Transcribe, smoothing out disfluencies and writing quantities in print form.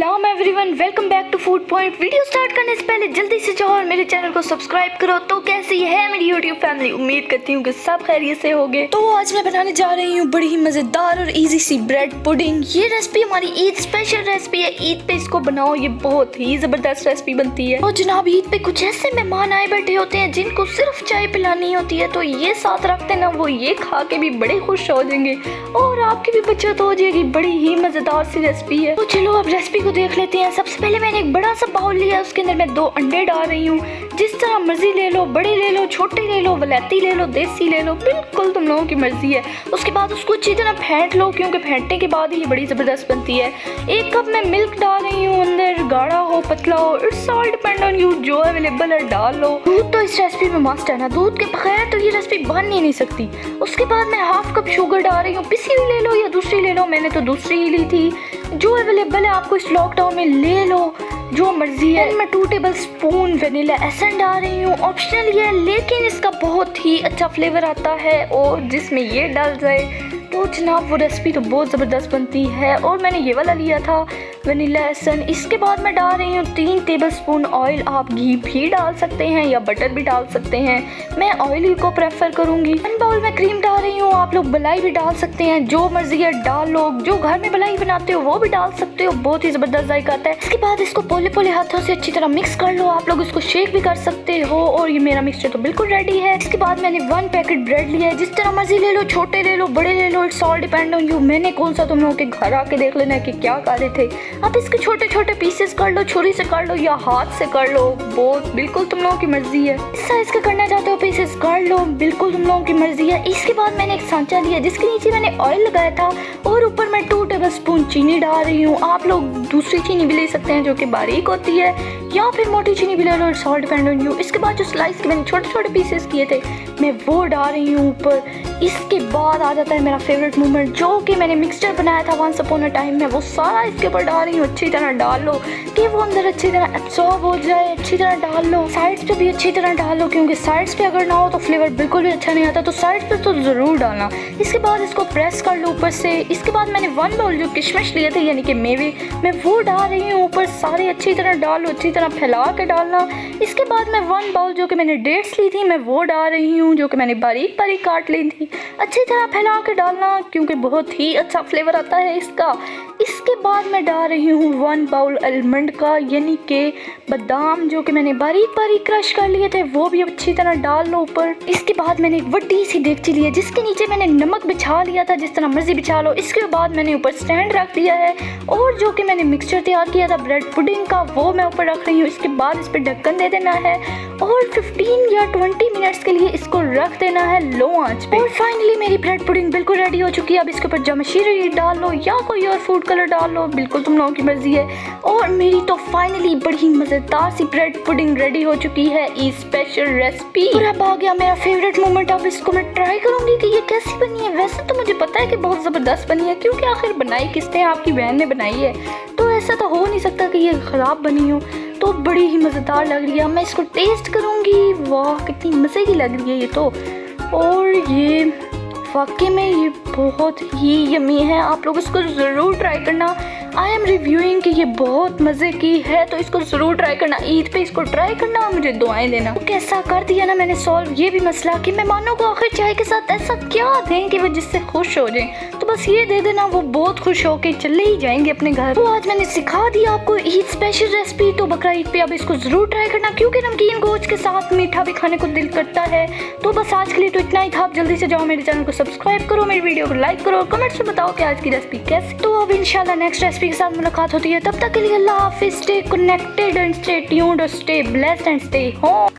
सलाम everyone, welcome back to Food Point. Video start करने से पहले जल्दी से जाओ और मेरे चैनल को सब्सक्राइब करो। तो कैसी है मेरी यूट्यूब फैमिली? उम्मीद करती हूँ कि सब खैरियत से होंगे। तो आज मैं बनाने जा रही हूँ बड़ी ही मज़ेदार और इजी सी ब्रेड पुडिंग। ये रेसिपी हमारी ईद स्पेशल रेसिपी है। ईद पे इसको बनाओ, ये बहुत ही ज़बरदस्त रेसिपी बनती है। और जनाब, ईद पे कुछ ऐसे मेहमान आए बैठे होते हैं जिनको सिर्फ चाय पिलानी होती है, तो ये साथ रखते ना, वो ये खा के भी बड़े खुश हो जाएंगे और आपकी भी बचत हो जाएगी। बड़ी ही मज़ेदार सी रेसिपी है। तो चलो अब रेसिपी को देख लेते हैं। सबसे पहले मैंने एक बड़ा सा बाउल लिया, उसके अंदर मैं 2 अंडे डाल रही हूँ। जिस तरह मर्जी ले लो, बड़े ले लो, छोटे ले लो, वलैती ले लो, देसी ले लो, बिल्कुल तुम लोगों की मर्जी है। उसके बाद उसको अच्छी तरह फेंट लो, क्योंकि फेंटने के बाद ही ये बड़ी ज़बरदस्त बनती है। 1 कप मैं मिल्क डाल रही हूँ, अंदर गाढ़ा हो पतला हो, it's all depend on you, जो अवेलेबल है डाल लो। दूध तो इस रेसिपी में मस्ट है ना, दूध के बगैर तो ये रेसिपी बन ही नहीं सकती। उसके बाद मैं 1/2 कप शुगर डाल रही हूँ, पिसी हुई ले लो या दूसरी ले लो, मैंने तो दूसरी ही ली थी। जो अवेलेबल है आपको इस लॉकडाउन में ले लो, जो मर्जी है। मैं 2 टेबल स्पून वेनिला एसेंस डाल रही हूँ, ऑप्शनल ये है, लेकिन इसका बहुत ही अच्छा फ्लेवर आता है। और जिसमें ये डाल जाए तो जनाब वो रेसिपी तो बहुत ज़बरदस्त बनती है। और मैंने ये वाला लिया था वेनिला एसेंस। इसके बाद मैं डाल रही हूँ 3 टेबल स्पून ऑयल। आप घी भी डाल सकते हैं या बटर भी डाल सकते हैं, मैं ऑयल को प्रेफर करूँगी। 1 बाउल में क्रीम डाल रही हूँ, आप लोग मलाई भी डाल सकते हैं, जो मर्जी है डाल लो। जो घर में मलाई बनाते हो वो भी डाल सकते हो, बहुत ही ज़बरदस्त जायका आता है। इसके बाद इसको पोले पोले हाथों से अच्छी तरह मिक्स कर लो। आप लोग इसको शेक भी कर सकते हो। और ये मेरा मिक्सचर तो बिल्कुल रेडी है। इसके बाद मैंने 1 पैकेट ब्रेड लिया है, जिस तरह मर्जी ले लो, छोटे ले लो, बड़े ले लो, it's all depend on you. मैंने कौन सा तुम लोगों के घर आके देख लेना है कि क्या खा रहे थे। आप इसके छोटे छोटे पीसेस कर लो, छुरी से कर लो या हाथ से कर लो, बहुत बिल्कुल तुम लोगों की मर्जी है। इस साइज का करना चाहते हो पीसेस कर लो, बिल्कुल तुम लोगों की मर्जी है। इसके बाद मैंने एक सांचा लिया, जिसके नीचे मैंने ऑयल लगाया था और ऊपर मैं 2 टेबल स्पून चीनी डाल रही हूँ। आप लोग दूसरी चीनी भी ले सकते हैं जो कि बारीक होती है, या फिर मोटी चीनी भी ले लो, it's all depend on you. इसके बाद जो स्लाइस के मैंने छोटे छोटे पीसेस किए थे, मैं वो डाल रही हूँ ऊपर। इसके बाद आ जाता है मेरा फेवरेट मोमेंट, जो कि मैंने मिक्सचर बनाया था वंस अपॉन अ टाइम में, वो सारा इसके ऊपर डाल रही हूँ। अच्छी तरह डाल लो कि वो अंदर अच्छी तरह एब्सॉर्ब हो जाए। अच्छी तरह डाल लो, साइड्स पे भी अच्छी तरह डाल लो, क्योंकि साइड्स पे अगर ना हो तो फ्लेवर बिल्कुल भी अच्छा नहीं आता, तो साइड्स पे तो ज़रूर डालना। इसके बाद इसको प्रेस कर लो ऊपर से। इसके बाद मैंने 1 बाउल जो किशमिश लिए थे, यानी कि मेवे, मैं वो डाल रही हूँ ऊपर। सारे अच्छी तरह डाल लो, अच्छी तरह फैला के डालना। इसके बाद मैं 1 बाउल जो कि मैंने डेट्स ली थी, मैं वो डाल रही हूँ, जो कि मैंने बारीक बारीक काट ली थी। अच्छी तरह फैला के डालना, क्योंकि बहुत ही अच्छा फ्लेवर आता है इसका। इसके बाद मैं डाल रही हूँ 1 बाउल आलमंड का, यानी कि बादाम, जो कि मैंने बारीक बारीक क्रश कर लिए थे, वो भी अच्छी तरह डाल लो ऊपर। इसके बाद मैंने एक बड़ी सी देगची ली है, जिसके नीचे मैंने नमक बिछा लिया था, जिस तरह मर्जी बिछा लो। इसके बाद मैंने ऊपर स्टैंड रख दिया है, और जो कि मैंने मिक्सचर तैयार किया था ब्रेड पुडिंग का, वो मैं ऊपर रख रही हूँ। इसके बाद इस पर ढक्कन दे देना है और 15 या 20 मिनट्स के लिए इसको रख देना है लो आंच पे। और फाइनली मेरी ब्रेड पुडिंग बिल्कुल रेडी हो चुकी है। अब इसके ऊपर जमशीरी डाल लो या कोई और फूड कलर डाल लो, बिल्कुल तुम लोगों की मर्जी है। और मेरी तो फाइनली बड़ी मज़ेदार सी ब्रेड पुडिंग रेडी हो चुकी है, ईद स्पेशल रेसिपी। और अब आ गया मेरा फेवरेट मोमेंट। अब इसको मैं ट्राई करूंगी कि ये कैसी बनी है। वैसे तो मुझे पता है कि बहुत ज़बरदस्त बनी है, क्योंकि आखिर बनाई किसने? आपकी बहन ने बनाई है, तो ऐसा तो हो नहीं सकता कि ये ख़राब बनी हो। तो बड़ी ही मज़ेदार लग रही है। मैं इसको टेस्ट करूंगी। वाह, कितनी मज़े की लग रही है ये तो। और ये वाकई में ये बहुत ही यमी है, आप लोग इसको ज़रूर ट्राई करना। आई एम रिव्यूइंग कि ये बहुत मज़े की है, तो इसको ज़रूर ट्राई करना। ईद पे इसको ट्राई करना और मुझे दुआएं देना। तो कैसा कर दिया ना मैंने सॉल्व ये भी मसला कि मेहमानों को आखिर चाय के साथ ऐसा क्या दें कि वो जिससे खुश हो जाएं। तो बस ये दे देना, वो बहुत खुश होके चले ही जाएंगे अपने घर। तो आज मैंने सिखा दिया आपको ईद स्पेशल रेसिपी, तो बकरा ईद पे अब इसको ज़रूर ट्राई करना, क्योंकि नमकीन गोश्त के साथ मीठा भी खाने को दिल करता है। तो बस आज के लिए तो इतना ही था। आप जल्दी से जाओ मेरे चैनल को सब्सक्राइब करो, मेरी वीडियो को लाइक करो और कमेंट्स में बताओ कि आज की रेसिपी कैसी। तो अब इंशाल्लाह नेक्स्ट रेसिपी के साथ मुलाकात होती है। तब तक के लिए अल्लाह हाफिज़, stay connected and stay tuned और stay blessed and stay home.